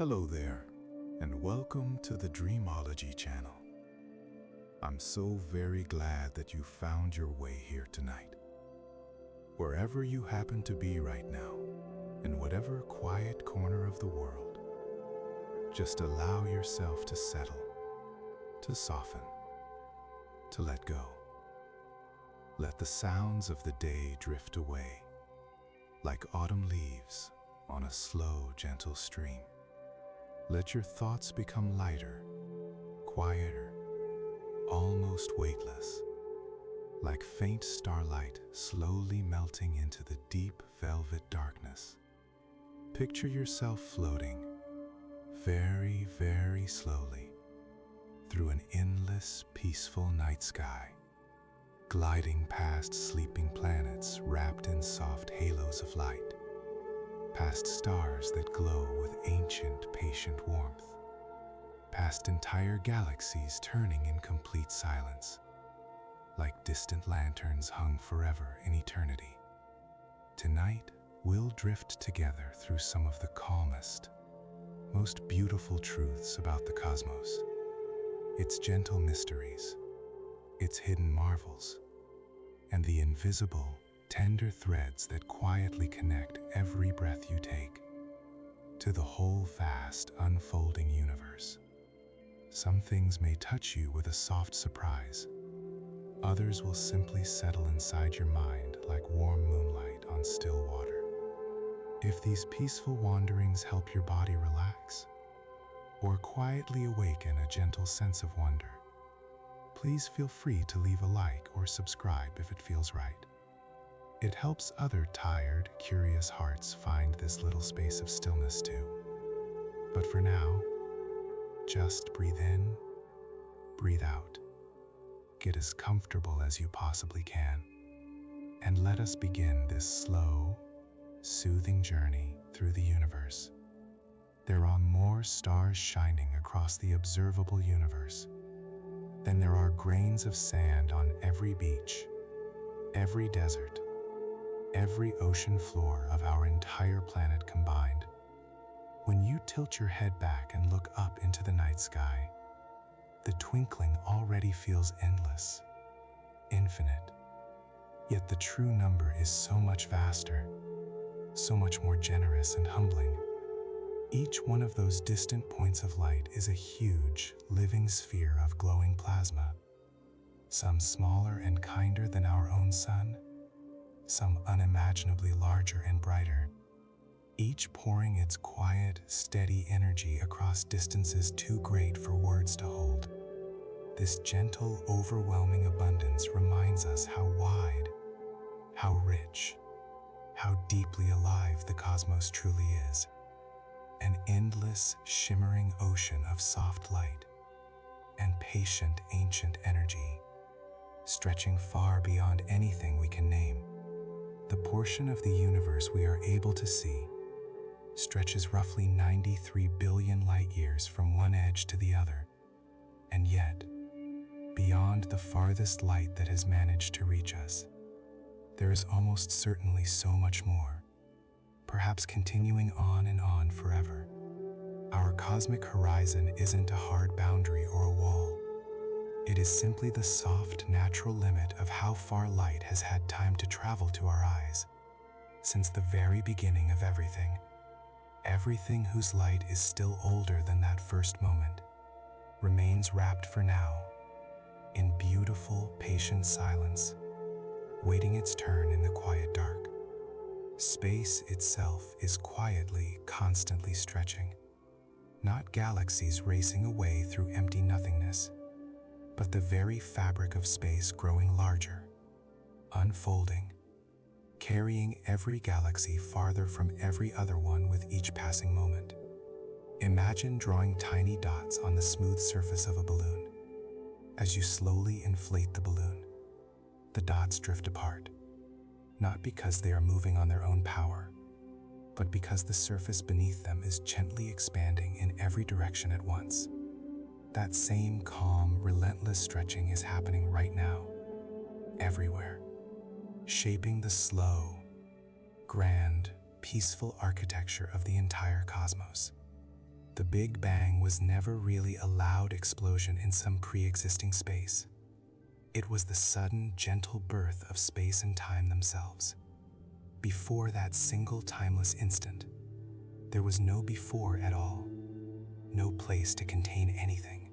Hello there, and welcome to the Dreamology channel. I'm so very glad that you found your way here tonight. Wherever you happen to be right now, in whatever quiet corner of the world, just allow yourself to settle, to soften, to let go. Let the sounds of the day drift away, like autumn leaves on a slow, gentle stream. Let your thoughts become lighter, quieter, almost weightless, like faint starlight slowly melting into the deep velvet darkness. Picture yourself floating very, very slowly through an endless, peaceful night sky, gliding past sleeping planets wrapped in soft halos of light, past stars that glow with ancient, patient warmth, past entire galaxies turning in complete silence, like distant lanterns hung forever in eternity. Tonight, we'll drift together through some of the calmest, most beautiful truths about the cosmos, its gentle mysteries, its hidden marvels, and the invisible, tender threads that quietly connect every breath you take to the whole vast, unfolding universe. Some things may touch you with a soft surprise. Others will simply settle inside your mind like warm moonlight on still water. If these peaceful wanderings help your body relax, or quietly awaken a gentle sense of wonder, please feel free to leave a like or subscribe if it feels right. It helps other tired, curious hearts find this little space of stillness too. But for now, just breathe in, breathe out. Get as comfortable as you possibly can, and let us begin this slow, soothing journey through the universe. There are more stars shining across the observable universe than there are grains of sand on every beach, every desert, every ocean floor of our entire planet combined. When you tilt your head back and look up into the night sky, the twinkling already feels endless, infinite. Yet the true number is so much vaster, so much more generous and humbling. Each one of those distant points of light is a huge, living sphere of glowing plasma, some smaller and kinder than our own sun, some unimaginably larger and brighter, each pouring its quiet, steady energy across distances too great for words to hold. This gentle, overwhelming abundance reminds us how wide, how rich, how deeply alive the cosmos truly is. An endless, shimmering ocean of soft light and patient, ancient energy, stretching far beyond anything we can name. The portion of the universe we are able to see stretches roughly 93 billion light-years from one edge to the other, and yet, beyond the farthest light that has managed to reach us, there is almost certainly so much more, perhaps continuing on and on forever. Our cosmic horizon isn't a hard boundary or a wall. It is simply the soft, natural limit of how far light has had time to travel to our eyes. Since the very beginning of everything, everything whose light is still older than that first moment remains wrapped for now in beautiful, patient silence, waiting its turn in the quiet dark. Space itself is quietly, constantly stretching, not galaxies racing away through empty nothingness, but the very fabric of space growing larger, unfolding, carrying every galaxy farther from every other one with each passing moment. Imagine drawing tiny dots on the smooth surface of a balloon. As you slowly inflate the balloon, the dots drift apart, not because they are moving on their own power, but because the surface beneath them is gently expanding in every direction at once. That same calm, relentless stretching is happening right now, everywhere, shaping the slow, grand, peaceful architecture of the entire cosmos. The Big Bang was never really a loud explosion in some pre-existing space. It was the sudden, gentle birth of space and time themselves. Before that single timeless instant, there was no before at all, no place to contain anything,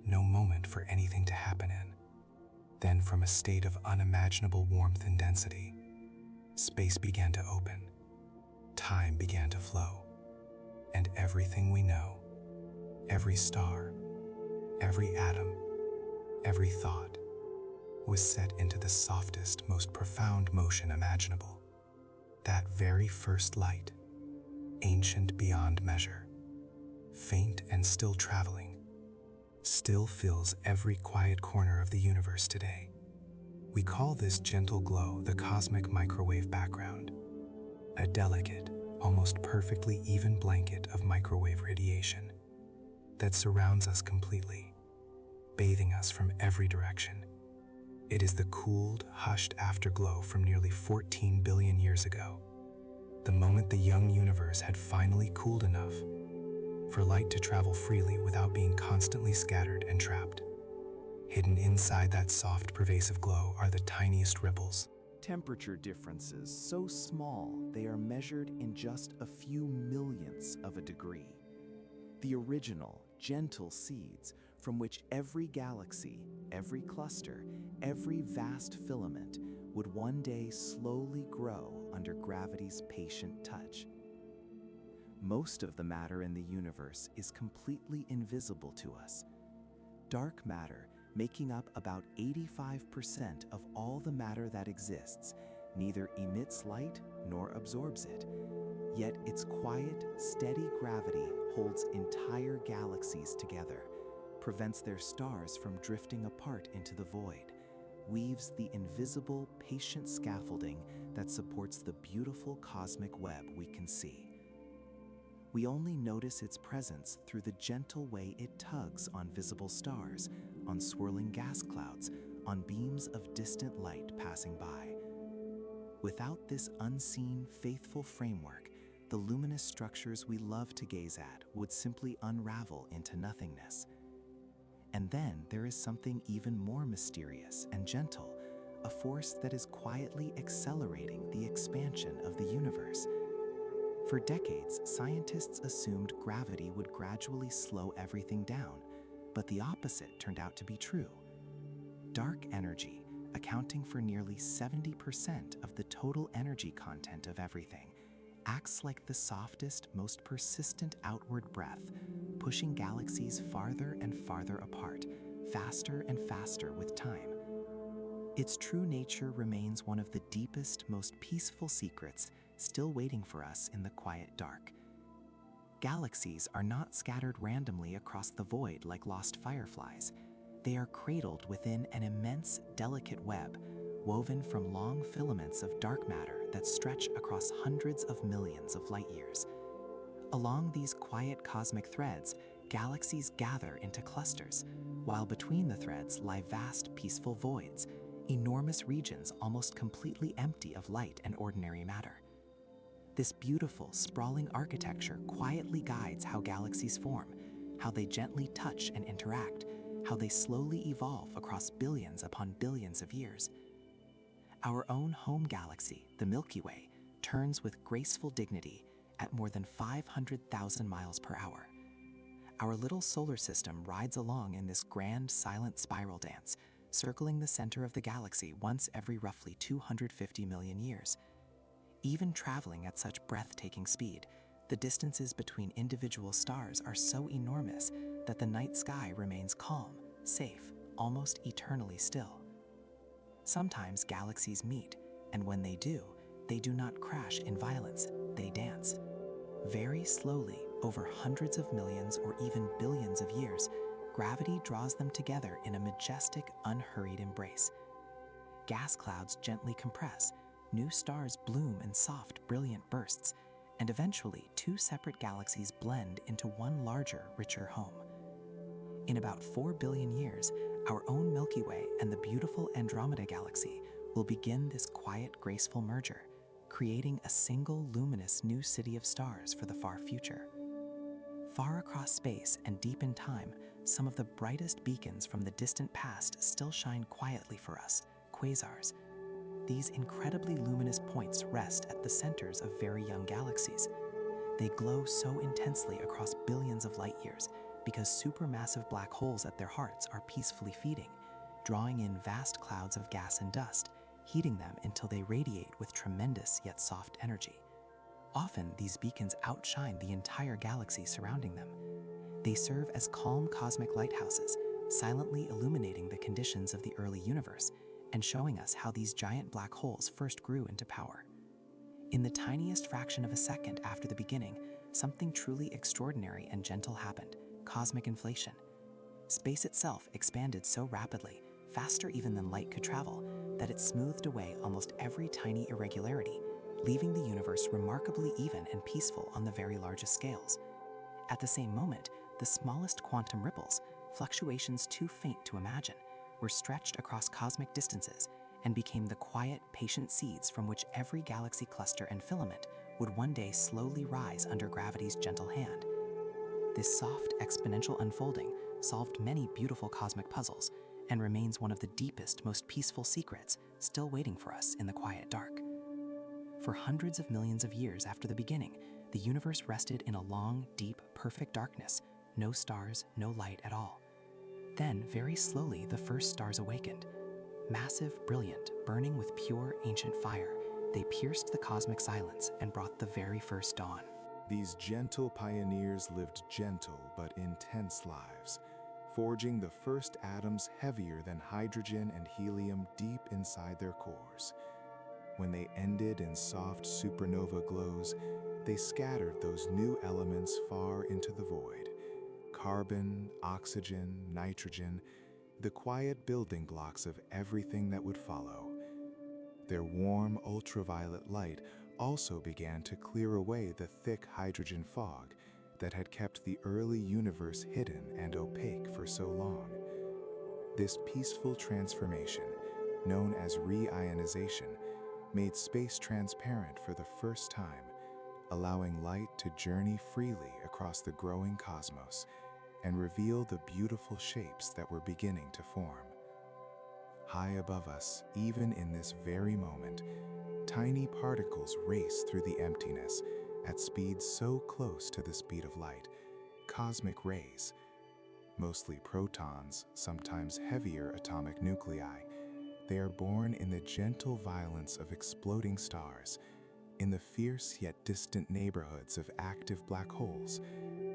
no moment for anything to happen in. Then, from a state of unimaginable warmth and density, space began to open, time began to flow, and everything we know, every star, every atom, every thought, was set into the softest, most profound motion imaginable. That very first light, ancient beyond measure, faint and still traveling, still fills every quiet corner of the universe today. We call this gentle glow the cosmic microwave background, a delicate, almost perfectly even blanket of microwave radiation that surrounds us completely, bathing us from every direction. It is the cooled, hushed afterglow from nearly 14 billion years ago, the moment the young universe had finally cooled enough for light to travel freely without being constantly scattered and trapped. Hidden inside that soft, pervasive glow are the tiniest ripples. Temperature differences so small they are measured in just a few millionths of a degree. The original, gentle seeds from which every galaxy, every cluster, every vast filament would one day slowly grow under gravity's patient touch. Most of the matter in the universe is completely invisible to us. Dark matter, making up about 85% of all the matter that exists, neither emits light nor absorbs it. Yet its quiet, steady gravity holds entire galaxies together, prevents their stars from drifting apart into the void, weaves the invisible, patient scaffolding that supports the beautiful cosmic web we can see. We only notice its presence through the gentle way it tugs on visible stars, on swirling gas clouds, on beams of distant light passing by. Without this unseen, faithful framework, the luminous structures we love to gaze at would simply unravel into nothingness. And then there is something even more mysterious and gentle, a force that is quietly accelerating the expansion of the universe. For decades, scientists assumed gravity would gradually slow everything down, but the opposite turned out to be true. Dark energy, accounting for nearly 70% of the total energy content of everything, acts like the softest, most persistent outward breath, pushing galaxies farther and farther apart, faster and faster with time. Its true nature remains one of the deepest, most peaceful secrets still waiting for us in the quiet dark. Galaxies are not scattered randomly across the void like lost fireflies. They are cradled within an immense, delicate web, woven from long filaments of dark matter that stretch across hundreds of millions of light years. Along these quiet cosmic threads, galaxies gather into clusters, while between the threads lie vast, peaceful voids, enormous regions almost completely empty of light and ordinary matter. This beautiful, sprawling architecture quietly guides how galaxies form, how they gently touch and interact, how they slowly evolve across billions upon billions of years. Our own home galaxy, the Milky Way, turns with graceful dignity at more than 500,000 miles per hour. Our little solar system rides along in this grand, silent spiral dance, circling the center of the galaxy once every roughly 250 million years. Even traveling at such breathtaking speed, the distances between individual stars are so enormous that the night sky remains calm, safe, almost eternally still. Sometimes galaxies meet, and when they do not crash in violence, they dance. Very slowly, over hundreds of millions or even billions of years, gravity draws them together in a majestic, unhurried embrace. Gas clouds gently compress, new stars bloom in soft, brilliant bursts, and eventually 2 separate galaxies blend into one larger, richer home. In about 4 billion years, our own Milky Way and the beautiful Andromeda galaxy will begin this quiet, graceful merger, creating a single luminous new city of stars for the far future. Far across space and deep in time, some of the brightest beacons from the distant past still shine quietly for us, quasars. These incredibly luminous points rest at the centers of very young galaxies. They glow so intensely across billions of light years because supermassive black holes at their hearts are peacefully feeding, drawing in vast clouds of gas and dust, heating them until they radiate with tremendous yet soft energy. Often, these beacons outshine the entire galaxy surrounding them. They serve as calm cosmic lighthouses, silently illuminating the conditions of the early universe and showing us how these giant black holes first grew into power. In the tiniest fraction of a second after the beginning, something truly extraordinary and gentle happened: cosmic inflation. Space itself expanded so rapidly, faster even than light could travel, that it smoothed away almost every tiny irregularity, leaving the universe remarkably even and peaceful on the very largest scales. At the same moment, the smallest quantum ripples, fluctuations too faint to imagine, were stretched across cosmic distances and became the quiet, patient seeds from which every galaxy cluster and filament would one day slowly rise under gravity's gentle hand. This soft, exponential unfolding solved many beautiful cosmic puzzles and remains one of the deepest, most peaceful secrets still waiting for us in the quiet dark. For hundreds of millions of years after the beginning, the universe rested in a long, deep, perfect darkness, no stars, no light at all. Then, very slowly, the first stars awakened. Massive, brilliant, burning with pure, ancient fire, they pierced the cosmic silence and brought the very first dawn. These gentle pioneers lived gentle but intense lives, forging the first atoms heavier than hydrogen and helium deep inside their cores. When they ended in soft supernova glows, they scattered those new elements far into the void. Carbon, oxygen, nitrogen, the quiet building blocks of everything that would follow. Their warm ultraviolet light also began to clear away the thick hydrogen fog that had kept the early universe hidden and opaque for so long. This peaceful transformation, known as reionization, made space transparent for the first time, allowing light to journey freely across the growing cosmos and reveal the beautiful shapes that were beginning to form. High above us, even in this very moment, tiny particles race through the emptiness at speeds so close to the speed of light, cosmic rays. Mostly protons, sometimes heavier atomic nuclei, they are born in the gentle violence of exploding stars, in the fierce yet distant neighborhoods of active black holes,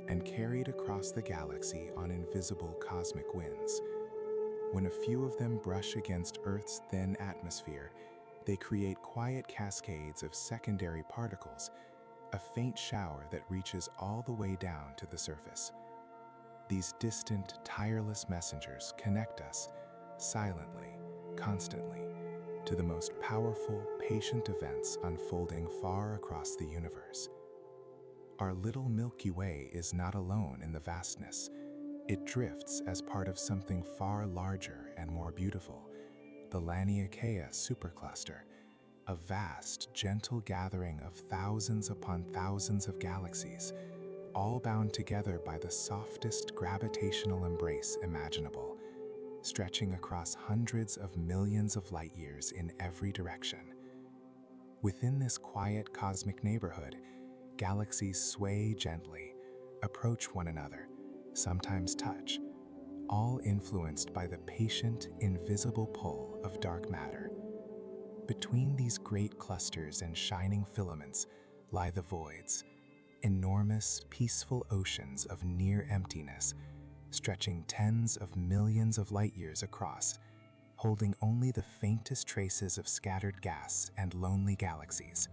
and carried across the galaxy on invisible cosmic winds. When a few of them brush against Earth's thin atmosphere, they create quiet cascades of secondary particles, a faint shower that reaches all the way down to the surface. These distant, tireless messengers connect us, silently, constantly, to the most powerful, patient events unfolding far across the universe. Our little Milky Way is not alone in the vastness. It drifts as part of something far larger and more beautiful, the Laniakea supercluster, a vast, gentle gathering of thousands upon thousands of galaxies, all bound together by the softest gravitational embrace imaginable, stretching across hundreds of millions of light years in every direction. Within this quiet cosmic neighborhood, galaxies sway gently, approach one another, sometimes touch, all influenced by the patient, invisible pull of dark matter. Between these great clusters and shining filaments lie the voids, enormous, peaceful oceans of near emptiness, stretching tens of millions of light years across, holding only the faintest traces of scattered gas and lonely galaxies.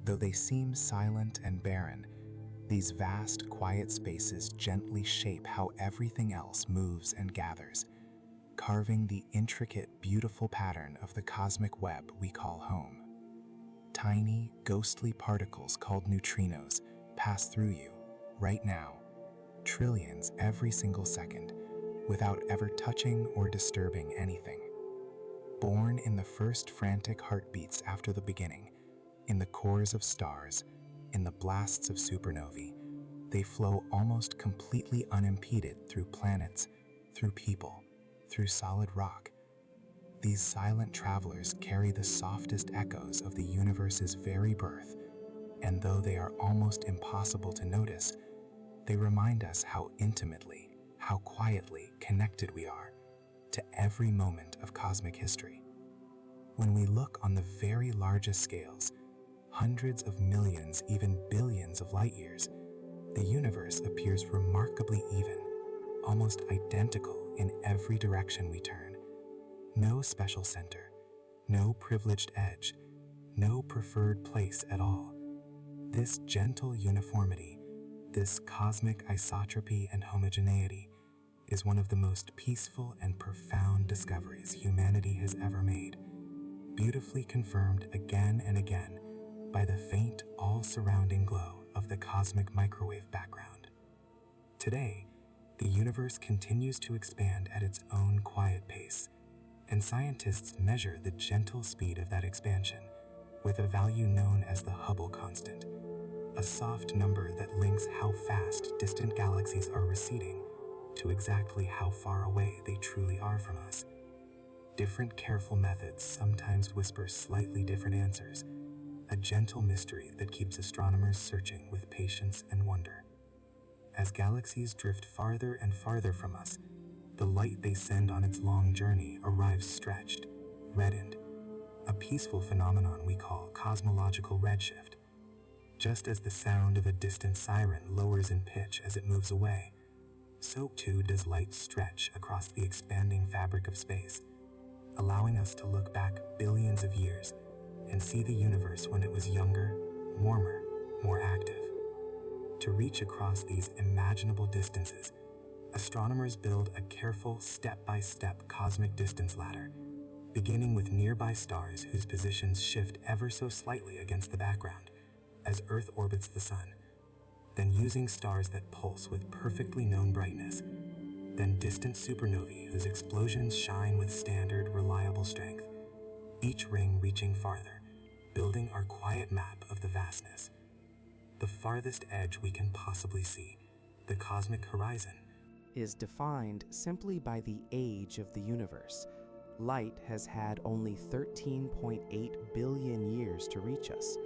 Though they seem silent and barren, these vast, quiet spaces gently shape how everything else moves and gathers, carving the intricate, beautiful pattern of the cosmic web we call home. Tiny, ghostly particles called neutrinos pass through you, right now, trillions every single second, without ever touching or disturbing anything. Born in the first frantic heartbeats after the beginning, in the cores of stars, in the blasts of supernovae, They flow almost completely unimpeded through planets, through people, through solid rock. These silent travelers carry the softest echoes of the universe's very birth, and though they are almost impossible to notice, they remind us how intimately, how quietly connected we are to every moment of cosmic history. When we look on the very largest scales, hundreds of millions, even billions of light years, the universe appears remarkably even, almost identical in every direction we turn. No special center, no privileged edge, no preferred place at all. This gentle uniformity, this cosmic isotropy and homogeneity, is one of the most peaceful and profound discoveries humanity has ever made, beautifully confirmed again and again by the faint, all-surrounding glow of the cosmic microwave background. Today, the universe continues to expand at its own quiet pace, and scientists measure the gentle speed of that expansion with a value known as the Hubble constant, a soft number that links how fast distant galaxies are receding to exactly how far away they truly are from us. Different careful methods sometimes whisper slightly different answers, a gentle mystery that keeps astronomers searching with patience and wonder. As galaxies drift farther and farther from us, the light they send on its long journey arrives stretched, reddened, a peaceful phenomenon we call cosmological redshift. Just as the sound of a distant siren lowers in pitch as it moves away, so too does light stretch across the expanding fabric of space, allowing us to look back billions of years and see the universe when it was younger, warmer, more active. To reach across these imaginable distances, astronomers build a careful step-by-step cosmic distance ladder, beginning with nearby stars whose positions shift ever so slightly against the background as Earth orbits the Sun, then using stars that pulse with perfectly known brightness, then distant supernovae whose explosions shine with standard, reliable strength, each ring reaching farther, building our quiet map of the vastness. The farthest edge we can possibly see, the cosmic horizon, is defined simply by the age of the universe. Light has had only 13.8 billion years to reach us.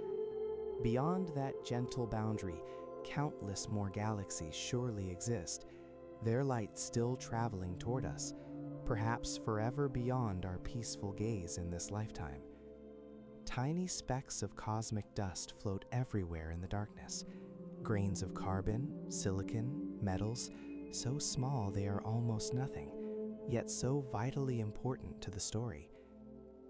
Beyond that gentle boundary, countless more galaxies surely exist, their light still traveling toward us, perhaps forever beyond our peaceful gaze in this lifetime. Tiny specks of cosmic dust float everywhere in the darkness. Grains of carbon, silicon, metals, so small they are almost nothing, yet so vitally important to the story.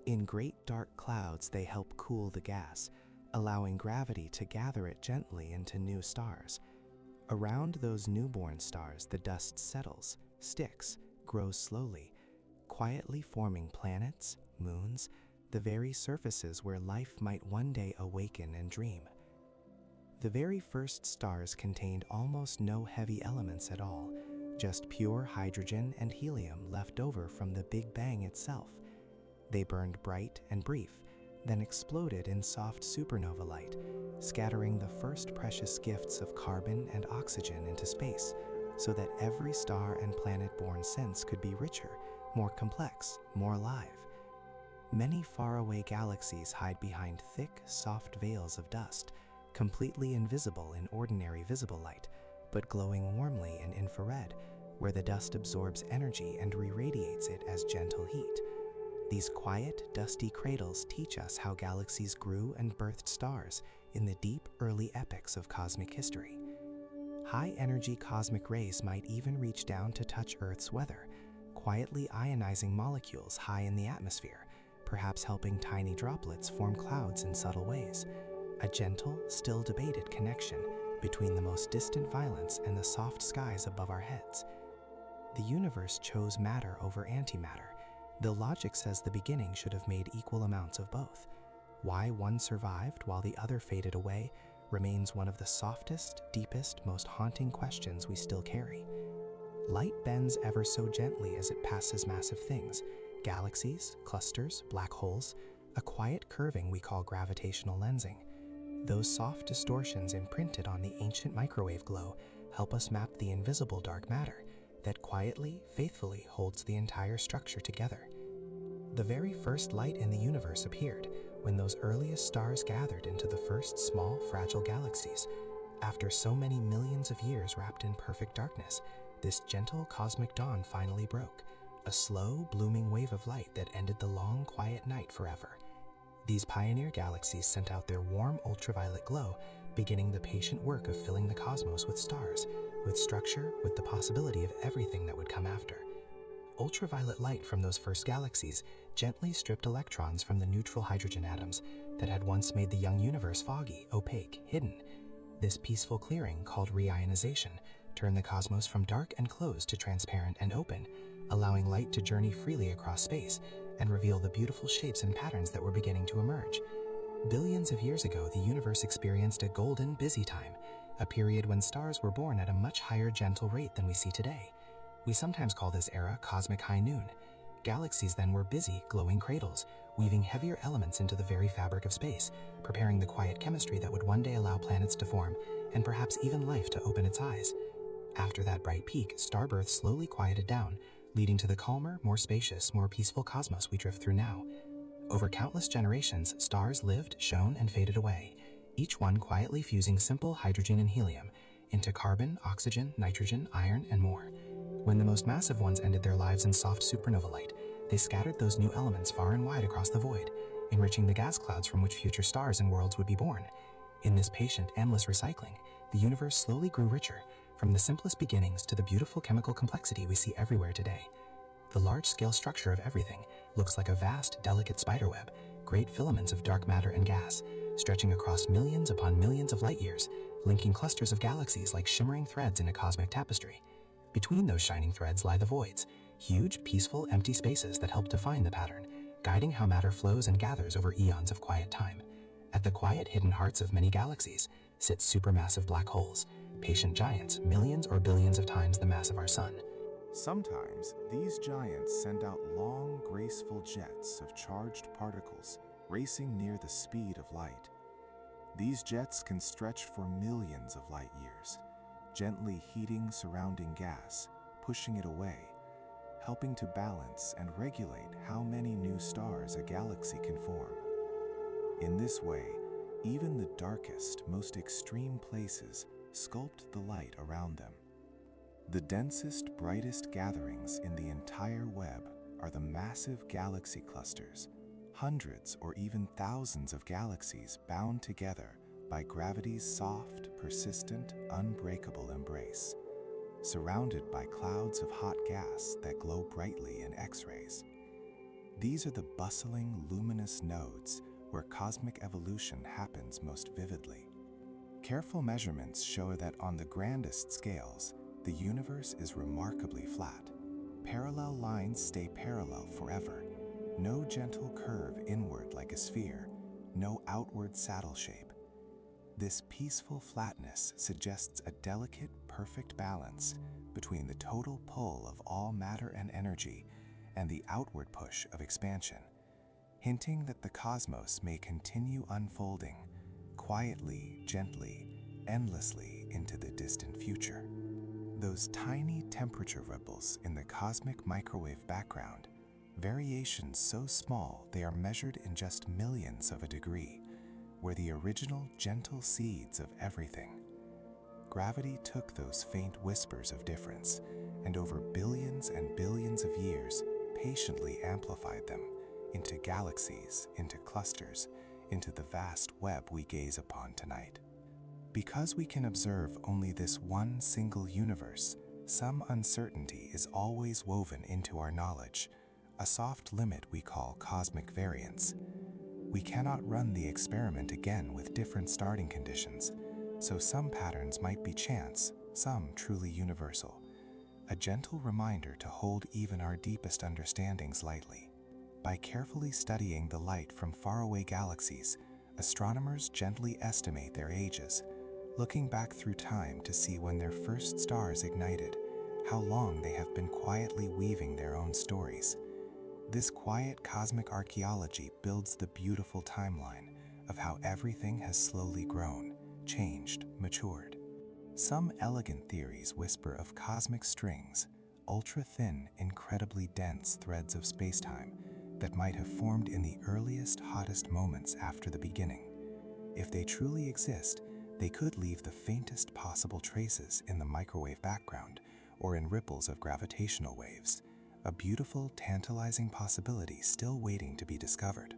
In great dark clouds, they help cool the gas, allowing gravity to gather it gently into new stars. Around those newborn stars, the dust settles, sticks, grows slowly, quietly forming planets, moons, the very surfaces where life might one day awaken and dream. The very first stars contained almost no heavy elements at all, just pure hydrogen and helium left over from the Big Bang itself. They burned bright and brief, then exploded in soft supernova light, scattering the first precious gifts of carbon and oxygen into space, so that every star and planet born since could be richer, more complex, more alive. Many faraway galaxies hide behind thick, soft veils of dust, completely invisible in ordinary visible light, but glowing warmly in infrared, where the dust absorbs energy and re-radiates it as gentle heat. These quiet, dusty cradles teach us how galaxies grew and birthed stars in the deep, early epochs of cosmic history. High-energy cosmic rays might even reach down to touch Earth's weather, quietly ionizing molecules high in the atmosphere, perhaps helping tiny droplets form clouds in subtle ways. A gentle, still debated connection between the most distant violence and the soft skies above our heads. The universe chose matter over antimatter. The logic says the beginning should have made equal amounts of both. Why one survived while the other faded away remains one of the softest, deepest, most haunting questions we still carry. Light bends ever so gently as it passes massive things, galaxies, clusters, black holes, a quiet curving we call gravitational lensing. Those soft distortions imprinted on the ancient microwave glow help us map the invisible dark matter that quietly, faithfully holds the entire structure together. The very first light in the universe appeared when those earliest stars gathered into the first small, fragile galaxies. After so many millions of years wrapped in perfect darkness, this gentle cosmic dawn finally broke, a slow, blooming wave of light that ended the long, quiet night forever. These pioneer galaxies sent out their warm ultraviolet glow, beginning the patient work of filling the cosmos with stars, with structure, with the possibility of everything that would come after. Ultraviolet light from those first galaxies gently stripped electrons from the neutral hydrogen atoms that had once made the young universe foggy, opaque, hidden. This peaceful clearing, called reionization, turned the cosmos from dark and closed to transparent and open, allowing light to journey freely across space and reveal the beautiful shapes and patterns that were beginning to emerge. Billions of years ago, the universe experienced a golden, busy time, a period when stars were born at a much higher gentle rate than we see today. We sometimes call this era cosmic high noon. Galaxies then were busy, glowing cradles, weaving heavier elements into the very fabric of space, preparing the quiet chemistry that would one day allow planets to form, and perhaps even life to open its eyes. After that bright peak, starbirth slowly quieted down, leading to the calmer, more spacious, more peaceful cosmos we drift through now. Over countless generations, stars lived, shone, and faded away, each one quietly fusing simple hydrogen and helium into carbon, oxygen, nitrogen, iron, and more. When the most massive ones ended their lives in soft supernova light, they scattered those new elements far and wide across the void, enriching the gas clouds from which future stars and worlds would be born. In this patient, endless recycling, the universe slowly grew richer, from the simplest beginnings to the beautiful chemical complexity we see everywhere today. The large-scale structure of everything looks like a vast, delicate spiderweb, great filaments of dark matter and gas, stretching across millions upon millions of light years, linking clusters of galaxies like shimmering threads in a cosmic tapestry. Between those shining threads lie the voids, huge, peaceful, empty spaces that help define the pattern, guiding how matter flows and gathers over eons of quiet time. At the quiet, hidden hearts of many galaxies sit supermassive black holes, patient giants millions or billions of times the mass of our sun. Sometimes these giants send out long, graceful jets of charged particles racing near the speed of light. These jets can stretch for millions of light years, gently heating surrounding gas, pushing it away, helping to balance and regulate how many new stars a galaxy can form. In this way, even the darkest, most extreme places sculpt the light around them. The densest, brightest gatherings in the entire web are the massive galaxy clusters, hundreds or even thousands of galaxies bound together by gravity's soft, persistent, unbreakable embrace, surrounded by clouds of hot gas that glow brightly in X-rays. These are the bustling, luminous nodes where cosmic evolution happens most vividly. Careful measurements show that on the grandest scales, the universe is remarkably flat. Parallel lines stay parallel forever. No gentle curve inward like a sphere, no outward saddle shape. This peaceful flatness suggests a delicate, perfect balance between the total pull of all matter and energy and the outward push of expansion, hinting that the cosmos may continue unfolding quietly, gently, endlessly into the distant future. Those tiny temperature ripples in the cosmic microwave background, variations so small they are measured in just millions of a degree, were the original gentle seeds of everything. Gravity took those faint whispers of difference and over billions and billions of years patiently amplified them into galaxies, into clusters, into the vast web we gaze upon tonight. Because we can observe only this one single universe, some uncertainty is always woven into our knowledge, a soft limit we call cosmic variance. We cannot run the experiment again with different starting conditions, so some patterns might be chance, some truly universal. A gentle reminder to hold even our deepest understandings lightly. By carefully studying the light from faraway galaxies, astronomers gently estimate their ages, looking back through time to see when their first stars ignited, how long they have been quietly weaving their own stories. This quiet cosmic archaeology builds the beautiful timeline, of how everything has slowly grown, changed, matured. Some elegant theories whisper of cosmic strings, ultra-thin, incredibly dense threads of spacetime that might have formed in the earliest, hottest moments after the beginning. If they truly exist, they could leave the faintest possible traces in the microwave background or in ripples of gravitational waves, a beautiful, tantalizing possibility still waiting to be discovered.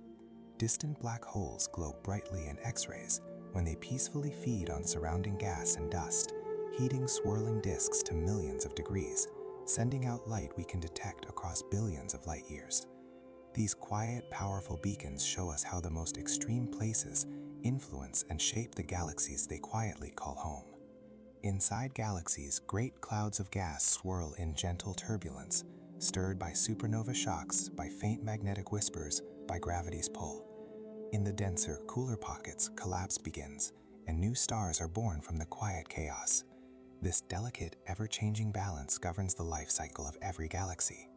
Distant black holes glow brightly in X-rays when they peacefully feed on surrounding gas and dust, heating swirling disks to millions of degrees, sending out light we can detect across billions of light years. These quiet, powerful beacons show us how the most extreme places influence and shape the galaxies they quietly call home. Inside galaxies, great clouds of gas swirl in gentle turbulence, stirred by supernova shocks, by faint magnetic whispers, by gravity's pull. In the denser, cooler pockets, collapse begins, and new stars are born from the quiet chaos. This delicate, ever-changing balance governs the life cycle of every galaxy.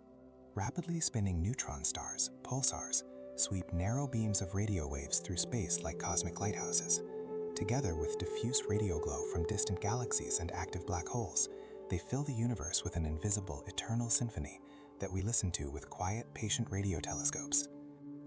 Rapidly spinning neutron stars, pulsars, sweep narrow beams of radio waves through space like cosmic lighthouses. Together with diffuse radio glow from distant galaxies and active black holes, they fill the universe with an invisible, eternal symphony that we listen to with quiet, patient radio telescopes.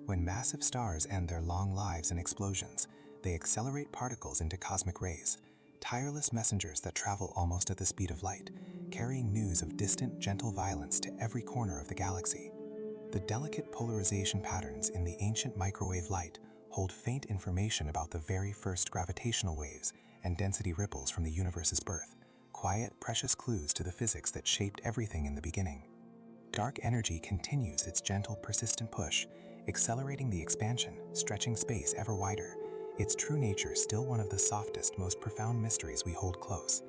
When massive stars end their long lives in explosions, they accelerate particles into cosmic rays, tireless messengers that travel almost at the speed of light, carrying news of distant, gentle violence to every corner of the galaxy. The delicate polarization patterns in the ancient microwave light hold faint information about the very first gravitational waves and density ripples from the universe's birth, quiet, precious clues to the physics that shaped everything in the beginning. Dark energy continues its gentle, persistent push, accelerating the expansion, stretching space ever wider, its true nature still one of the softest, most profound mysteries we hold close.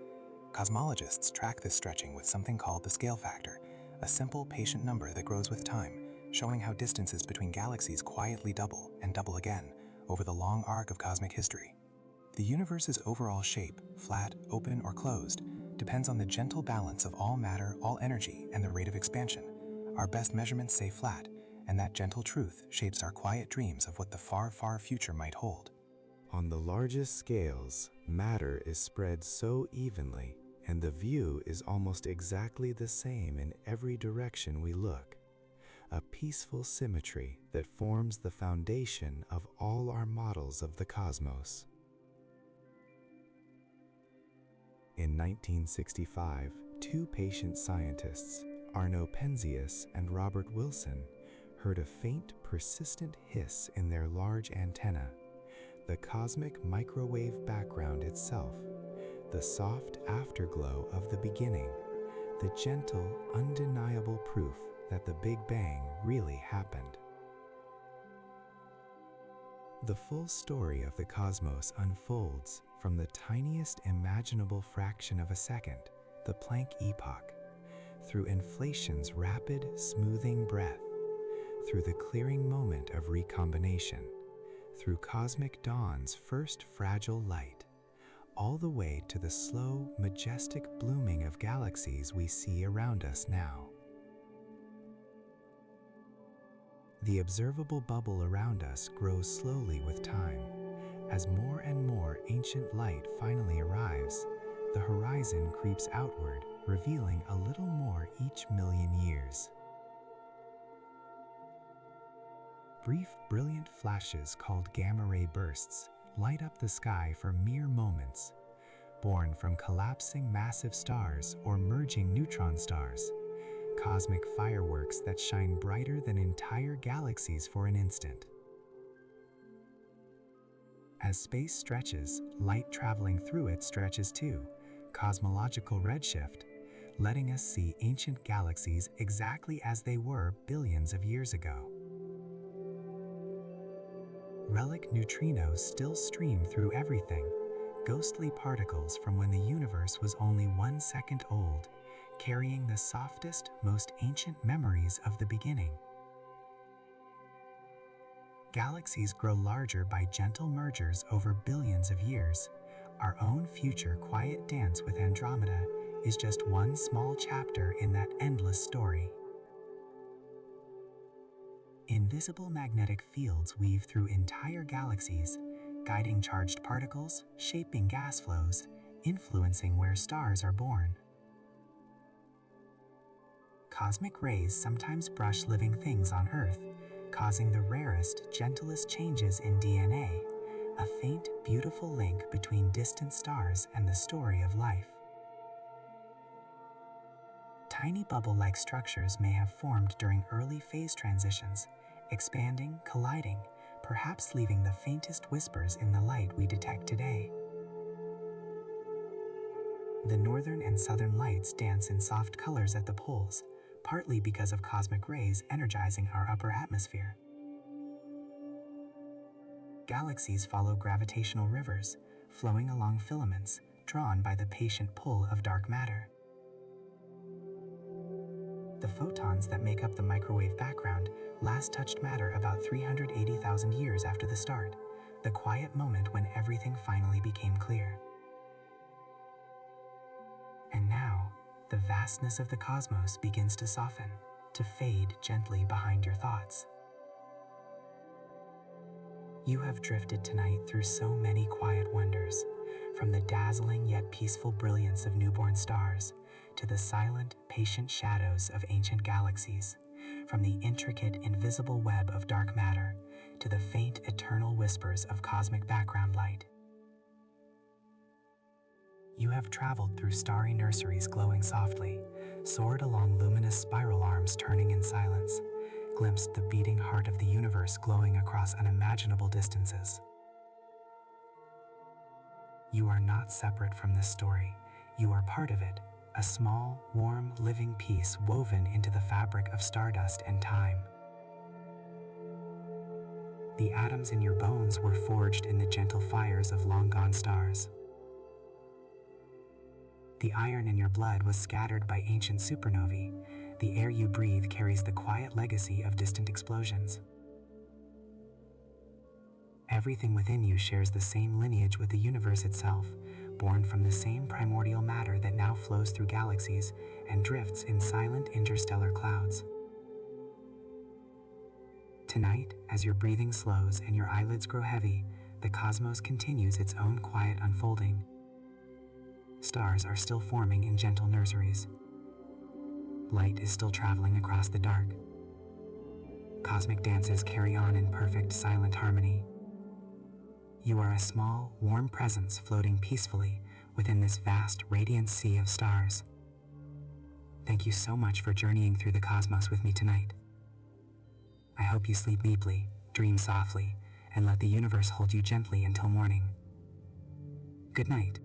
Cosmologists track this stretching with something called the scale factor, a simple, patient number that grows with time, showing how distances between galaxies quietly double and double again over the long arc of cosmic history. The universe's overall shape, flat, open, or closed, depends on the gentle balance of all matter, all energy, and the rate of expansion. Our best measurements say flat, and that gentle truth shapes our quiet dreams of what the far, far future might hold. On the largest scales, matter is spread so evenly, and the view is almost exactly the same in every direction we look. A peaceful symmetry that forms the foundation of all our models of the cosmos. In 1965, two patient scientists, Arno Penzias and Robert Wilson, heard a faint, persistent hiss in their large antenna, the cosmic microwave background itself, the soft afterglow of the beginning, the gentle, undeniable proof that the Big Bang really happened. The full story of the cosmos unfolds from the tiniest imaginable fraction of a second, the Planck epoch, through inflation's rapid, smoothing breath, through the clearing moment of recombination, through cosmic dawn's first fragile light, all the way to the slow, majestic blooming of galaxies we see around us now. The observable bubble around us grows slowly with time. As more and more ancient light finally arrives, the horizon creeps outward, revealing a little more each million years. Brief, brilliant flashes called gamma-ray bursts light up the sky for mere moments, born from collapsing massive stars or merging neutron stars, cosmic fireworks that shine brighter than entire galaxies for an instant. As space stretches, light traveling through it stretches too, cosmological redshift, letting us see ancient galaxies exactly as they were billions of years ago. Relic neutrinos still stream through everything, ghostly particles from when the universe was only 1 second old, carrying the softest, most ancient memories of the beginning. Galaxies grow larger by gentle mergers over billions of years. Our own future quiet dance with Andromeda is just one small chapter in that endless story. Invisible magnetic fields weave through entire galaxies, guiding charged particles, shaping gas flows, influencing where stars are born. Cosmic rays sometimes brush living things on Earth, causing the rarest, gentlest changes in DNA, a faint, beautiful link between distant stars and the story of life. Tiny bubble-like structures may have formed during early phase transitions, expanding, colliding, perhaps leaving the faintest whispers in the light we detect today. The northern and southern lights dance in soft colors at the poles, partly because of cosmic rays energizing our upper atmosphere. Galaxies follow gravitational rivers, flowing along filaments, drawn by the patient pull of dark matter. The photons that make up the microwave background last touched matter about 380,000 years after the start, the quiet moment when everything finally became clear. And now, the vastness of the cosmos begins to soften, to fade gently behind your thoughts. You have drifted tonight through so many quiet wonders, from the dazzling yet peaceful brilliance of newborn stars, to the silent, patient shadows of ancient galaxies, from the intricate, invisible web of dark matter, to the faint, eternal whispers of cosmic background light. You have traveled through starry nurseries glowing softly, soared along luminous spiral arms turning in silence, glimpsed the beating heart of the universe glowing across unimaginable distances. You are not separate from this story. You are part of it, a small, warm, living piece woven into the fabric of stardust and time. The atoms in your bones were forged in the gentle fires of long-gone stars. The iron in your blood was scattered by ancient supernovae. The air you breathe carries the quiet legacy of distant explosions. Everything within you shares the same lineage with the universe itself, born from the same primordial matter that now flows through galaxies and drifts in silent interstellar clouds. Tonight, as your breathing slows and your eyelids grow heavy, the cosmos continues its own quiet unfolding. Stars are still forming in gentle nurseries. Light is still traveling across the dark. Cosmic dances carry on in perfect, silent harmony. You are a small, warm presence floating peacefully within this vast, radiant sea of stars. Thank you so much for journeying through the cosmos with me tonight. I hope you sleep deeply, dream softly, and let the universe hold you gently until morning. Good night.